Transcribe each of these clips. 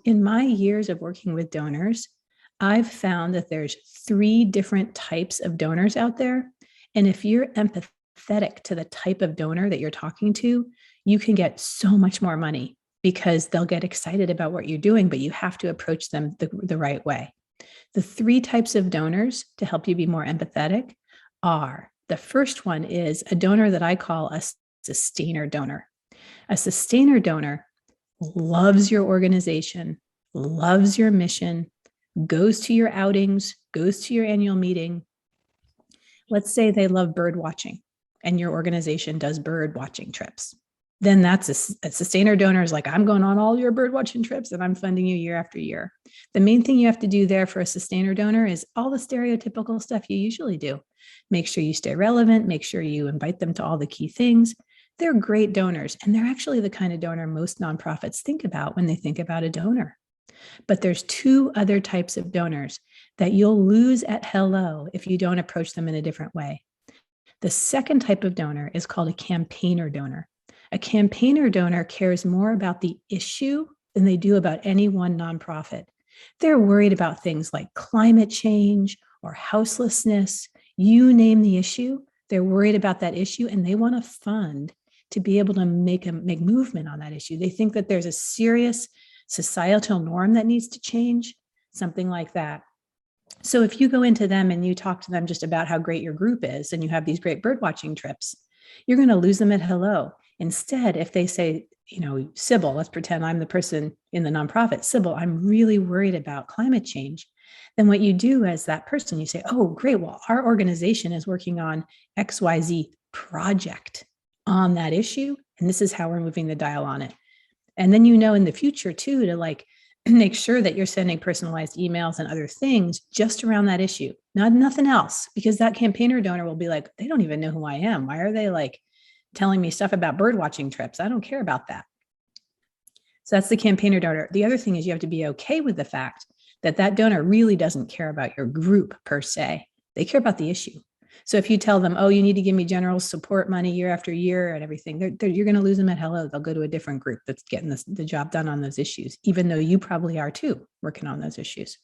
in my years of working with donors, I've found that there's 3 different types of donors out there. And if you're empathetic to the type of donor that you're talking to, you can get so much more money because they'll get excited about what you're doing, but you have to approach them the right way. The 3 types of donors to help you be more empathetic are, the first one is a donor that I call a sustainer donor. A sustainer donor loves your organization, loves your mission, goes to your outings, goes to your annual meeting. Let's say they love bird watching and your organization does bird watching trips. Then that's a sustainer donor is like, I'm going on all your bird watching trips and I'm funding you year after year. The main thing you have to do there for a sustainer donor is all the stereotypical stuff you usually do. Make sure you stay relevant, make sure you invite them to all the key things. They're great donors, and they're actually the kind of donor most nonprofits think about when they think about a donor. But there's 2 other types of donors that you'll lose at hello if you don't approach them in a different way. The second type of donor is called a campaigner donor. A campaigner donor cares more about the issue than they do about any one nonprofit. They're worried about things like climate change or houselessness. You name the issue, they're worried about that issue, and they want to fund to be able to make movement on that issue. They think that there's a serious societal norm that needs to change, something like that. So if you go into them and you talk to them just about how great your group is and you have these great bird watching trips, you're going to lose them at hello. Instead, if they say, Sybil, let's pretend I'm the person in the nonprofit, Sybil, I'm really worried about climate change. Then what you do as that person, you say, oh, great, well, our organization is working on XYZ project on that issue, and this is how we're moving the dial on it. And then in the future too, to make sure that you're sending personalized emails and other things just around that issue, nothing else, because that campaigner donor will be like, they don't even know who I am. Why are they telling me stuff about bird watching trips? I don't care about that. So that's the campaigner donor. The other thing is you have to be okay with the fact that that donor really doesn't care about your group per se. They care about the issue. So if you tell them, oh, you need to give me general support money year after year and everything, you're going to lose them at hello. They'll go to a different group that's getting the job done on those issues, even though you probably are too working on those issues.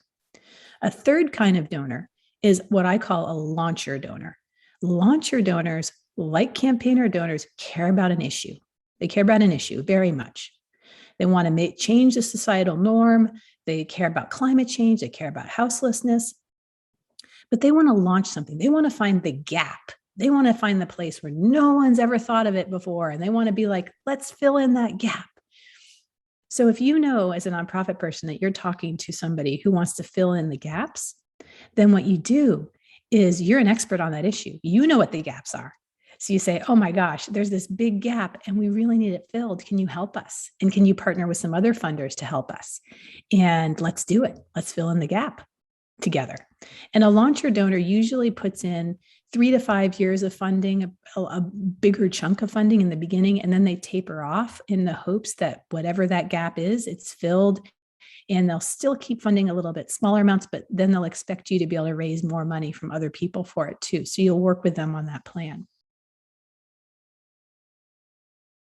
A third kind of donor is what I call a launcher donor. Launcher donors, like campaigner donors, care about an issue. They care about an issue very much. They want to change the societal norm. They care about climate change. They care about houselessness. But they want to launch something. They want to find the gap. They want to find the place where no one's ever thought of it before. And they want to be like, let's fill in that gap. So if you know as a nonprofit person that you're talking to somebody who wants to fill in the gaps, then what you do is you're an expert on that issue. You know what the gaps are. So you say, oh my gosh, there's this big gap and we really need it filled. Can you help us? And can you partner with some other funders to help us? And let's do it. Let's fill in the gap together. And a launcher donor usually puts in 3 to 5 years of funding, a bigger chunk of funding in the beginning, and then they taper off in the hopes that whatever that gap is, it's filled, and they'll still keep funding a little bit smaller amounts, but then they'll expect you to be able to raise more money from other people for it too. So you'll work with them on that plan.